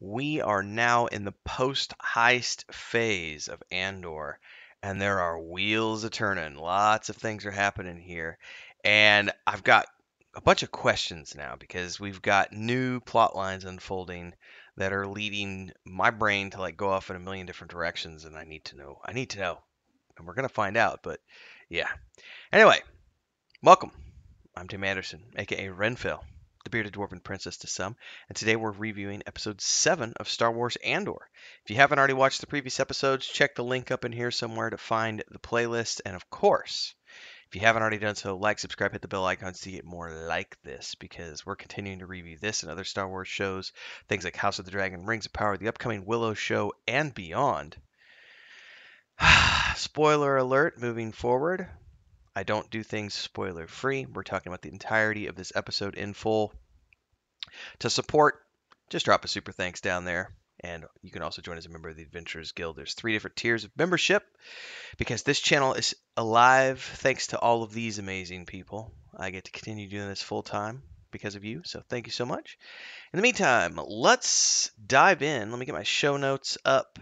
We are now in the post-heist phase of Andor, and there are wheels a turning. Lots of things are happening here, and I've got a bunch of questions now because we've got new plot lines unfolding that are leading my brain to like go off in a million different directions, and I need to know. I need to know, and we're gonna find out. But yeah. Anyway, welcome. I'm Tim Anderson, aka Renfell, the bearded dwarven princess to some, and today we're reviewing episode 7 of Star Wars Andor. If you haven't already watched the previous episodes, check the link up in here somewhere to find the playlist, and of course, if you haven't already done so, like, subscribe, hit the bell icons to get more like this, because we're continuing to review this and other Star Wars shows, things like House of the Dragon, Rings of Power, the upcoming Willow show, and beyond. Spoiler alert, moving forward. I don't do things spoiler free. We're talking about the entirety of this episode in full. To support, just drop a super thanks down there. And you can also join as a member of the Adventurers Guild. There's 3 different tiers of membership because this channel is alive thanks to all of these amazing people. I get to continue doing this full time because of you, so thank you so much. In the meantime, let's dive in. Let me get my show notes up.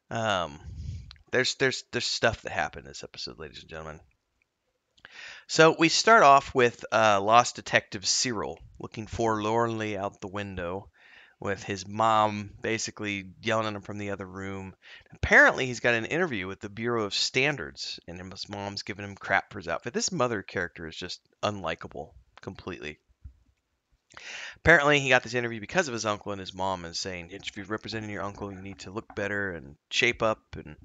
There's stuff that happened this episode, ladies and gentlemen. So we start off with lost detective Syril looking forlornly out the window with his mom basically yelling at him from the other room. Apparently he's got an interview with the Bureau of Standards and his mom's giving him crap for his outfit. This mother character is just unlikable completely. Apparently he got this interview because of his uncle, and his mom is saying, if you're representing your uncle, you need to look better and shape up. And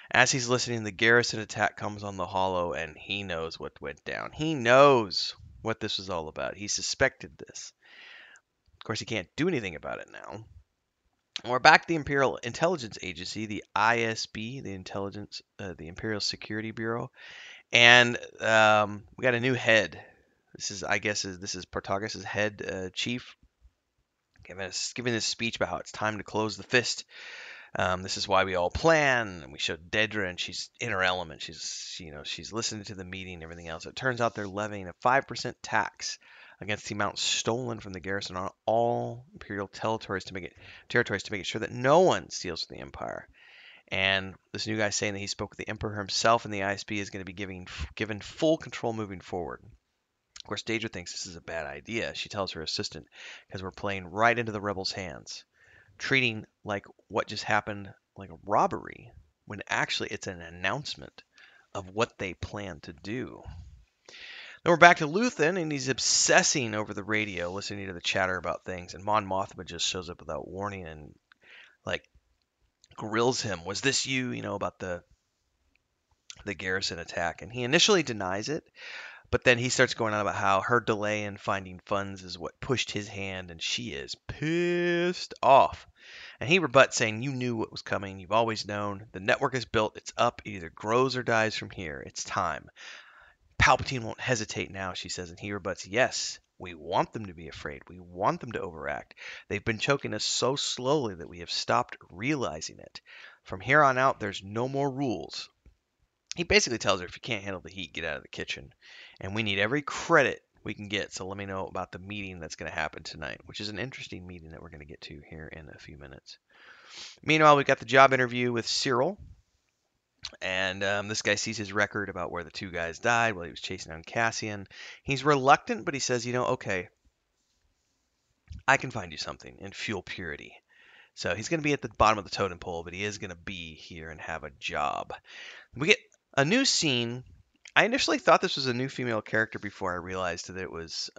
as he's listening, the garrison attack comes on the hollow, and he knows what went down. He knows what this was all about. He suspected this. Of course, he can't do anything about it now. We're back to the Imperial Intelligence Agency, the ISB, the Imperial Security Bureau, and we got a new head. This is Partagas' head chief, giving this speech about how it's time to close the fist. This is why we all plan. And we showed Dedra, and she's in her element. She's listening to the meeting and everything else. It turns out they're levying a 5% tax against the amount stolen from the garrison on all Imperial territories to make it sure that no one steals from the Empire. And this new guy saying that he spoke with the Emperor himself, and the ISB is going to be given full control moving forward. Of course, Dedra thinks this is a bad idea. She tells her assistant, because we're playing right into the rebels' hands, treating like what just happened like a robbery, when actually it's an announcement of what they plan to do. Then we're back to Luthen, and he's obsessing over the radio, listening to the chatter about things, and Mon Mothma just shows up without warning and like grills him. Was this you? About the garrison attack, and he initially denies it. But then he starts going on about how her delay in finding funds is what pushed his hand, and she is pissed off. And he rebuts, saying, you knew what was coming. You've always known. The network is built. It's up. It either grows or dies from here. It's time. Palpatine won't hesitate now, she says. And he rebuts, yes, we want them to be afraid. We want them to overact. They've been choking us so slowly that we have stopped realizing it. From here on out, there's no more rules. He basically tells her, if you can't handle the heat, get out of the kitchen. And we need every credit we can get, so let me know about the meeting that's going to happen tonight, which is an interesting meeting that we're going to get to here in a few minutes. Meanwhile, we got the job interview with Syril, and this guy sees his record about where the 2 guys died while he was chasing down Cassian. He's reluctant, but he says, okay, I can find you something in fuel purity. So he's going to be at the bottom of the totem pole, but he is going to be here and have a job. We get a new scene. I initially thought this was a new female character before I realized that it was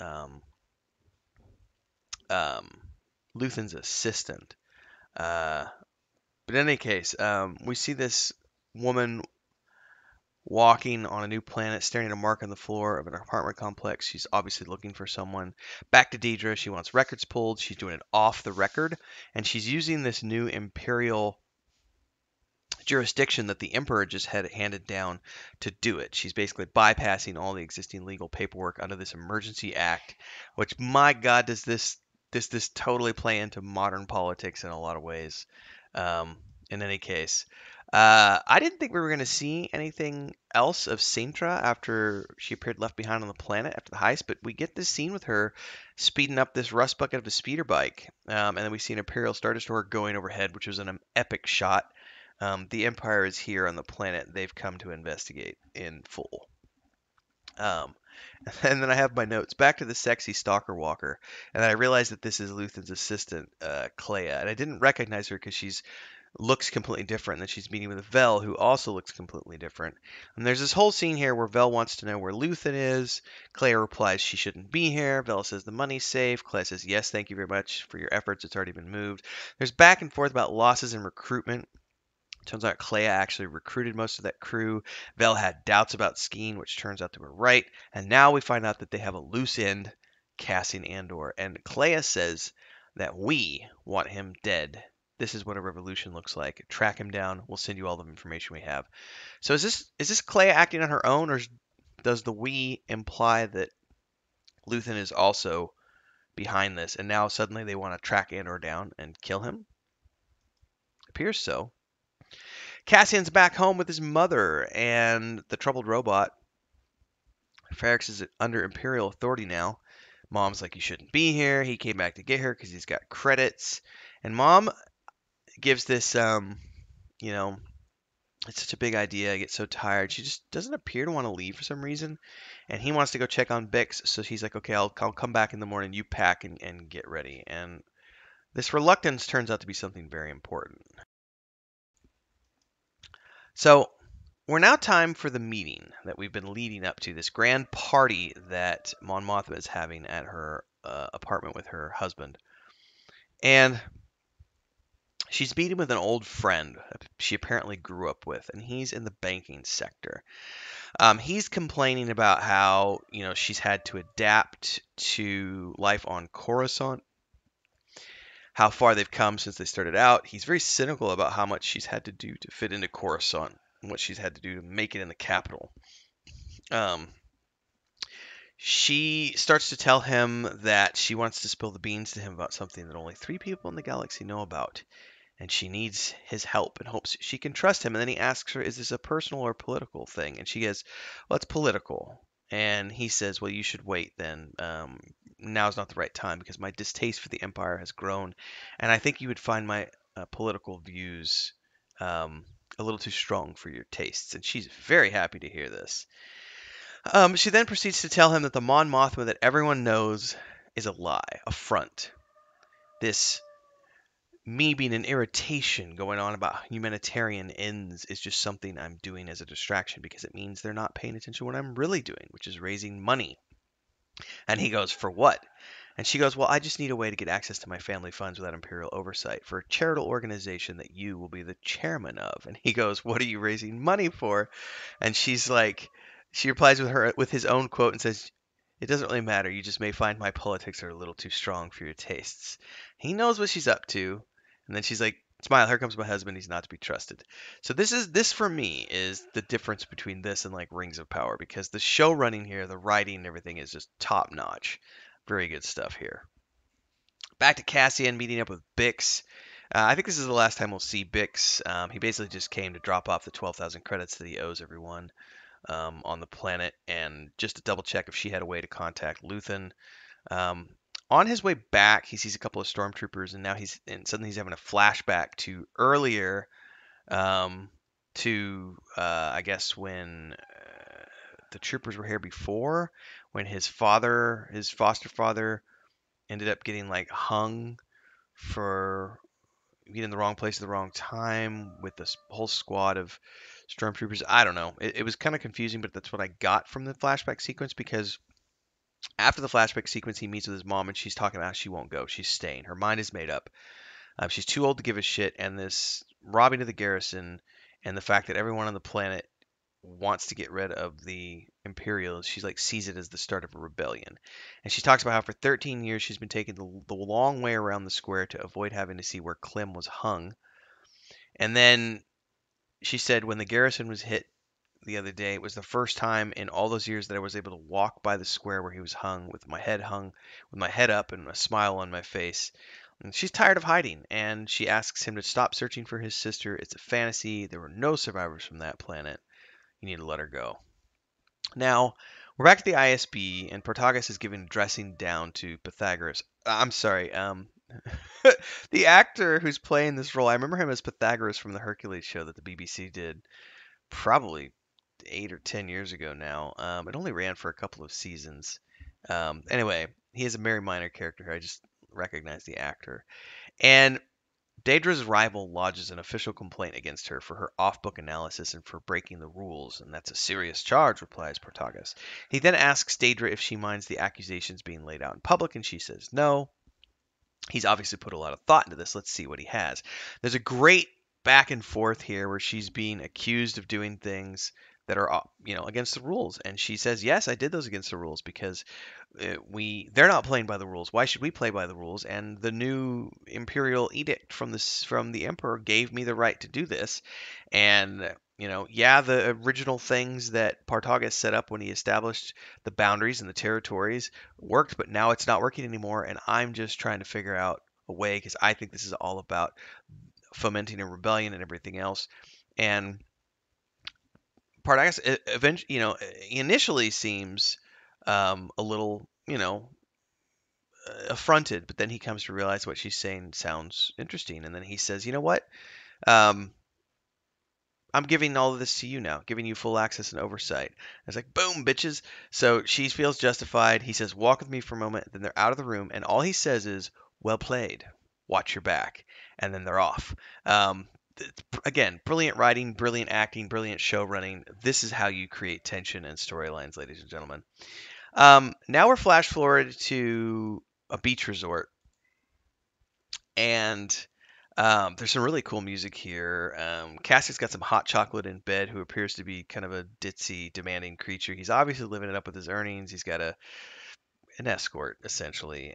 Luthen's assistant. But in any case, we see this woman walking on a new planet, staring at a mark on the floor of an apartment complex. She's obviously looking for someone. Back to Dedra. She wants records pulled. She's doing it off the record, and she's using this new Imperial jurisdiction that the Emperor just had handed down to do it. She's basically bypassing all the existing legal paperwork under this emergency act, which, my God, does this totally play into modern politics in a lot of ways. In any case, I didn't think we were going to see anything else of Saintra after she appeared left behind on the planet after the heist, but we get this scene with her speeding up this rust bucket of a speeder bike. And then we see an Imperial Star Destroyer going overhead, which was an epic shot. The Empire is here on the planet they've come to investigate in full. Um, and then I have my notes back to the sexy stalker walker, and then I realized that this is Luthen's assistant, Clea, and I didn't recognize her because she's looks completely different. And then she's meeting with Vel, who also looks completely different. And there's this whole scene here where Vel wants to know where Luthen is. Clea replies she shouldn't be here. Vel says the money's safe. Clea says yes, thank you very much for your efforts. It's already been moved. There's back and forth about losses and recruitment. Turns out Clea actually recruited most of that crew. Vel had doubts about Skeen, which turns out to be right. And now we find out that they have a loose end, Cassian Andor. And Clea says that we want him dead. This is what a revolution looks like. Track him down. We'll send you all the information we have. So is this Clea acting on her own, or does the we imply that Luthen is also behind this, and now suddenly they want to track Andor down and kill him? Appears so. Cassian's back home with his mother and the troubled robot. Ferrex is under Imperial authority now. Mom's like, you shouldn't be here. He came back to get her because he's got credits. And Mom gives this, you know, it's such a big idea. I get so tired. She just doesn't appear to want to leave for some reason. And he wants to go check on Bix. So he's like, okay, I'll come back in the morning. You pack and get ready. And this reluctance turns out to be something very important. So we're now time for the meeting that we've been leading up to, this grand party that Mon Mothma is having at her apartment with her husband. And she's meeting with an old friend she apparently grew up with, and he's in the banking sector. He's complaining about how, she's had to adapt to life on Coruscant, how far they've come since they started out. He's very cynical about how much she's had to do to fit into Coruscant and what she's had to do to make it in the capital. Um, she starts to tell him that she wants to spill the beans to him about something that only 3 people in the galaxy know about, and she needs his help and hopes she can trust him. And then he asks her, is this a personal or political thing? And she goes, well, it's political. And he says, well, you should wait then. Now's not the right time because my distaste for the Empire has grown. And I think you would find my political views a little too strong for your tastes. And she's very happy to hear this. She then proceeds to tell him that the Mon Mothma that everyone knows is a lie, a front. This me being an irritation going on about humanitarian ends is just something I'm doing as a distraction because it means they're not paying attention to what I'm really doing, which is raising money. And he goes, for what? And she goes, well, I just need a way to get access to my family funds without Imperial oversight for a charitable organization that you will be the chairman of. And he goes, what are you raising money for? And she's like, she replies with his own quote and says, it doesn't really matter. You just may find my politics are a little too strong for your tastes. He knows what she's up to. And then she's like, smile, here comes my husband. He's not to be trusted. So this for me is the difference between this and like Rings of Power, because the show running here, the writing and everything is just top notch. Very good stuff here. Back to Cassian meeting up with Bix. I think this is the last time we'll see Bix. He basically just came to drop off the 12,000 credits that he owes everyone on the planet, and just to double check if she had a way to contact Luthen. On his way back, he sees a couple of stormtroopers, and suddenly he's having a flashback to earlier, I guess when the troopers were here before, when his foster father, ended up getting like hung for being in the wrong place at the wrong time with this whole squad of stormtroopers. I don't know. It was kind of confusing, but that's what I got from the flashback sequence, because after the flashback sequence, he meets with his mom, and she's talking about how she won't go. She's staying. Her mind is made up. She's too old to give a shit, and this robbing of the garrison and the fact that everyone on the planet wants to get rid of the Imperials, she's like sees it as the start of a rebellion. And she talks about how for 13 years she's been taking the long way around the square to avoid having to see where Clem was hung. And then she said when the garrison was hit the other day, it was the first time in all those years that I was able to walk by the square where he was hung with my head up and a smile on my face, And she's tired of hiding, and she asks him to stop searching for his sister. It's a fantasy. There were no survivors from that planet. You need to let her go. Now, we're back at the ISB, and Partagas is giving dressing down to Pythagoras. I'm sorry, the actor who's playing this role, I remember him as Pythagoras from the Hercules show that the BBC did probably 8 or 10 years ago now. It only ran for a couple of seasons. Anyway, he is a very minor character here. I just recognize the actor. And Dedra's rival lodges an official complaint against her for her off-book analysis and for breaking the rules, and that's a serious charge, replies Portagas. He then asks Dedra if she minds the accusations being laid out in public, and she says no. He's obviously put a lot of thought into this. Let's see what he has. There's a great back and forth here where she's being accused of doing things that are, against the rules, and she says, "Yes, I did those against the rules because they're not playing by the rules. Why should we play by the rules?" And the new Imperial edict from the Emperor gave me the right to do this. And yeah, the original things that Partagas set up when he established the boundaries and the territories worked, but now it's not working anymore, and I'm just trying to figure out a way because I think this is all about fomenting a rebellion and everything else. And Partagas eventually, initially seems a little, affronted, but then he comes to realize what she's saying sounds interesting, and then he says, "You know what? Um, I'm giving all of this to you now, giving you full access and oversight." And it's like, boom, bitches. So she feels justified. He says, "Walk with me for a moment." Then they're out of the room, and all he says is, "Well played. Watch your back." And then they're off. Again, brilliant writing, brilliant acting, brilliant show running. This is how you create tension and storylines, ladies and gentlemen. Now we're flash forward to a beach resort, and there's some really cool music here. Cassian's got some hot chocolate in bed, who appears to be kind of a ditzy, demanding creature. He's obviously living it up with his earnings. He's got an escort, essentially.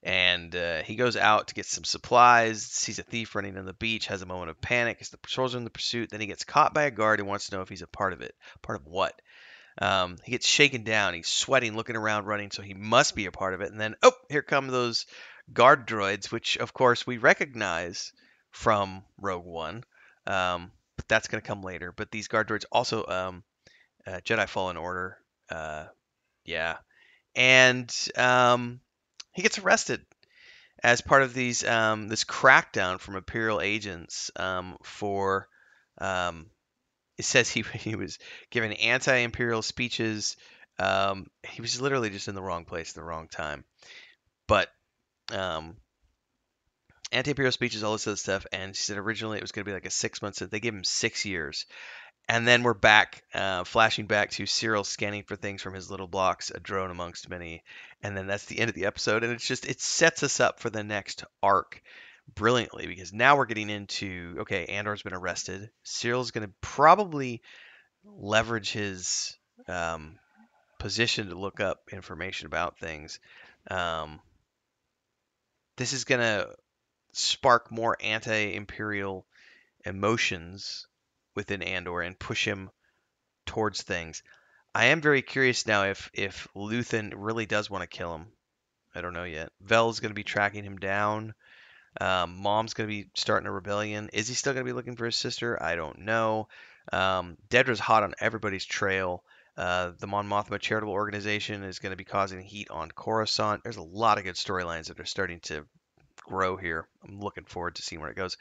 And he goes out to get some supplies, sees a thief running on the beach, has a moment of panic as the patrols are in the pursuit. Then he gets caught by a guard and wants to know if he's a part of it. Part of what? He gets shaken down. He's sweating, looking around, running, so he must be a part of it. And then, oh, here come those guard droids, which, of course, we recognize from Rogue One. But that's going to come later. But these guard droids also, Jedi Fallen Order. Yeah. And he gets arrested as part of this crackdown from Imperial agents for it says he was giving anti-imperial speeches. He was literally just in the wrong place at the wrong time. But anti-imperial speeches, all this other stuff, and she said originally it was going to be like a 6 month sentence. They gave him 6 years. And then we're back, flashing back to Syril scanning for things from his little blocks, a drone amongst many. And then that's the end of the episode. And it sets us up for the next arc brilliantly, because now we're getting into, okay, Andor's been arrested. Syril's going to probably leverage his position to look up information about things. This is going to spark more anti-imperial emotions within Andor and push him towards things. I am very curious now if Luthen really does want to kill him. I don't know yet. Vel's going to be tracking him down. Mom's going to be starting a rebellion. Is he still going to be looking for his sister? I don't know. Dedra's hot on everybody's trail. The Mon Mothma charitable organization is going to be causing heat on Coruscant. There's a lot of good storylines that are starting to grow here. I'm looking forward to seeing where it goes.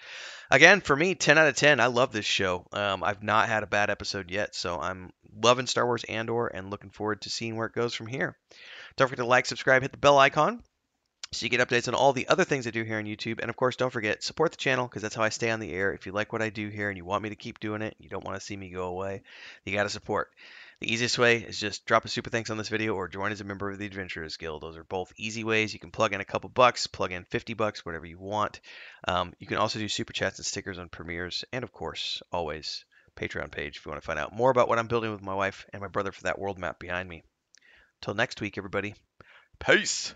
Again, for me, 10 out of 10. I love this show. I've not had a bad episode yet, so I'm loving Star Wars Andor and looking forward to seeing where it goes from here. Don't forget to like, subscribe, hit the bell icon so you get updates on all the other things I do here on YouTube. And of course, don't forget, support the channel, because that's how I stay on the air. If you like what I do here and you want me to keep doing it, you don't want to see me go away, you got to support. The easiest way is just drop a super thanks on this video or join as a member of the Adventurers Guild. Those are both easy ways. You can plug in a couple bucks, plug in 50 bucks, whatever you want. You can also do super chats and stickers on premieres, and of course, always Patreon page if you want to find out more about what I'm building with my wife and my brother for that world map behind me. Till next week, everybody. Peace.